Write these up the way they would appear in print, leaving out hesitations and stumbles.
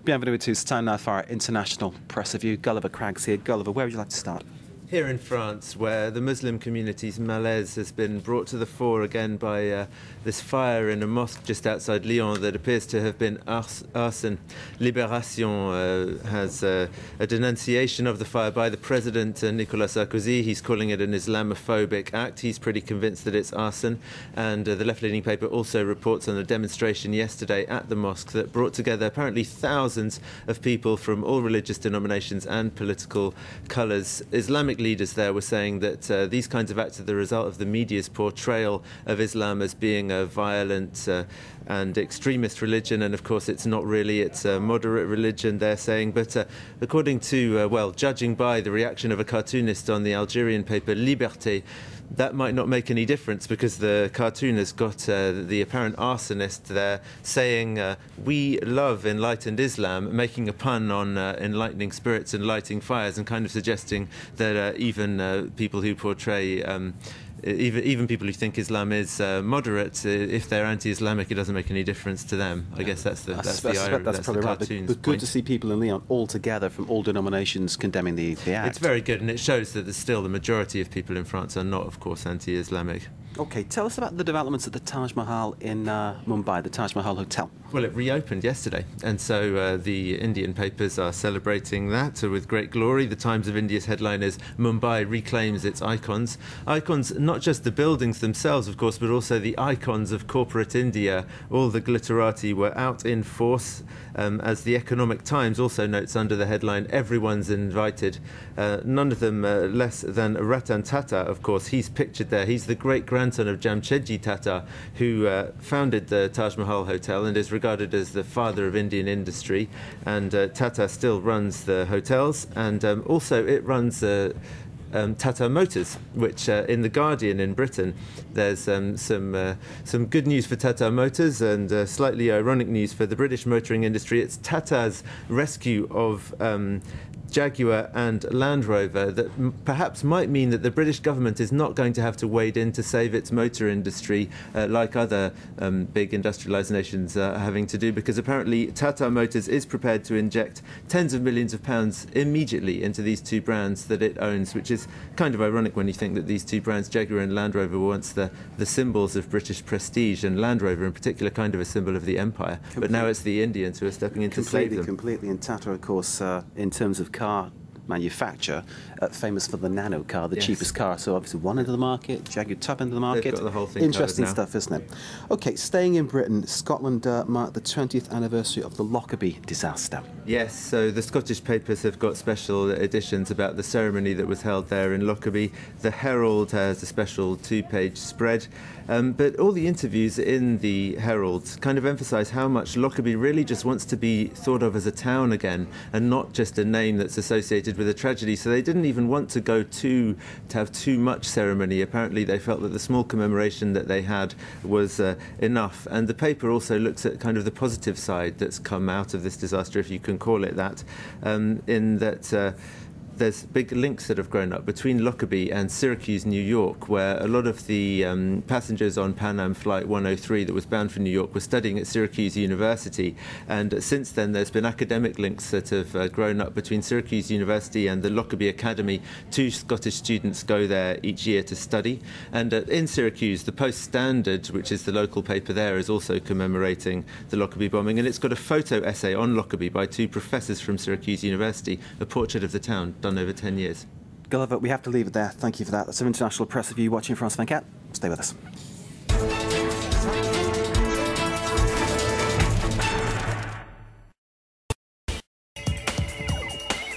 Bienvenue to it's time now for our international press review. Gulliver Craggs here. Gulliver, where would you like to start? Here in France, where the Muslim community's malaise has been brought to the fore again by this fire in a mosque just outside Lyon that appears to have been arson. Liberté has a denunciation of the fire by the president, Nicolas Sarkozy. He's calling it an Islamophobic act. He's pretty convinced that it's arson. And the left-leaning paper also reports on a demonstration yesterday at the mosque that brought together apparently thousands of people from all religious denominations and political colours. Islamic leaders there were saying that these kinds of acts are the result of the media's portrayal of Islam as being a violent and extremist religion, and of course it's not really. It's a moderate religion, they're saying. But according to, well, judging by the reaction of a cartoonist on the Algerian paper Liberté, that might not make any difference, because the cartoon has got the apparent arsonist there saying, we love enlightened Islam, making a pun on enlightening spirits and lighting fires, and kind of suggesting that even people who portray even people who think Islam is moderate, if they're anti-Islamic, it doesn't make any difference to them. I guess that's the irony. That's probably right. But good to see people in Lyon all together from all denominations condemning the act. It's very good, and it shows that still the majority of people in France are not, of course, anti-Islamic. OK, tell us about the developments at the Taj Mahal in Mumbai, the Taj Mahal Hotel. Well, it reopened yesterday, and so the Indian papers are celebrating that with great glory. The Times of India's headline is Mumbai reclaims its icons. Icons, not just the buildings themselves, of course, but also the icons of corporate India. All the glitterati were out in force, as the Economic Times also notes under the headline, everyone's invited. None of them less than Ratan Tata, of course. He's pictured there. He's the great-grandson of Jamshedji Tata, who founded the Taj Mahal Hotel and is regarded as the father of Indian industry. And Tata still runs the hotels, and also it runs Tata Motors, which in The Guardian in Britain, there's some good news for Tata Motors and slightly ironic news for the British motoring industry. It's Tata's rescue of Jaguar and Land Rover that perhaps might mean that the British government is not going to have to wade in to save its motor industry like other big industrialised nations are having to do, because apparently Tata Motors is prepared to inject tens of millions of pounds immediately into these two brands that it owns, which is kind of ironic when you think that these two brands, Jaguar and Land Rover, were once the symbols of British prestige, and Land Rover in particular kind of a symbol of the empire. But now it's the Indians who are stepping in to save them. Completely. And Tata, of course, in terms of car manufacture, famous for the nano car, the cheapest car. So obviously one end of the market, Jaguar top end of the market. They've got the whole thing interesting stuff, isn't it? OK, staying in Britain, Scotland marked the 20th anniversary of the Lockerbie disaster. Yes, so the Scottish papers have got special editions about the ceremony that was held there in Lockerbie. The Herald has a special 2-page spread. But all the interviews in the Herald kind of emphasise how much Lockerbie really just wants to be thought of as a town again, and not just a name that's associated with a tragedy. So they didn't even want to go to have too much ceremony. Apparently they felt that the small commemoration that they had was enough. And the paper also looks at kind of the positive side that's come out of this disaster, if you can call it that, in that there's big links that have grown up between Lockerbie and Syracuse, New York, where a lot of the passengers on Pan Am Flight 103 that was bound for New York were studying at Syracuse University. And since then, there's been academic links that have grown up between Syracuse University and the Lockerbie Academy. 2 Scottish students go there each year to study. And in Syracuse, the Post-Standard, which is the local paper there, is also commemorating the Lockerbie bombing. And it's got a photo essay on Lockerbie by 2 professors from Syracuse University, a portrait of the town done over 10 years. Gulliver, we have to leave it there. Thank you for that. That's an international press review. Watching France 24. Stay with us.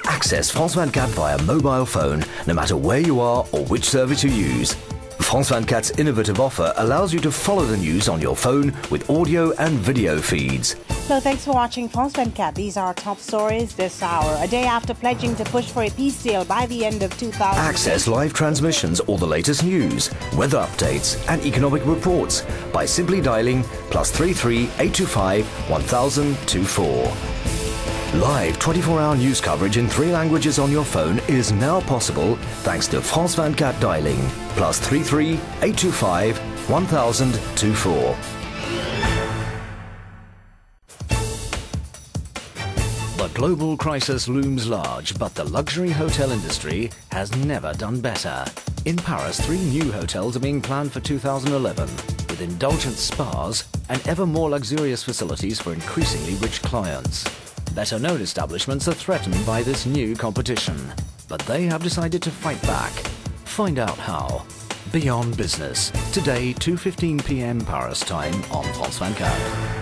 Access France 24 via mobile phone, no matter where you are or which service you use. France 24's innovative offer allows you to follow the news on your phone with audio and video feeds. So thanks for watching France 24. These are our top stories this hour. A day after pledging to push for a peace deal by the end of 2000. Access live transmissions, all the latest news, weather updates and economic reports by simply dialing +33 825 1024. Live 24-hour news coverage in 3 languages on your phone is now possible thanks to France 24 dialing +33 825 1024. global crisis looms large, but the luxury hotel industry has never done better. In Paris, 3 new hotels are being planned for 2011, with indulgent spas and ever more luxurious facilities for increasingly rich clients. Better-known establishments are threatened by this new competition, but they have decided to fight back. Find out how. Beyond Business, today 2:15 p.m. Paris time on France 24.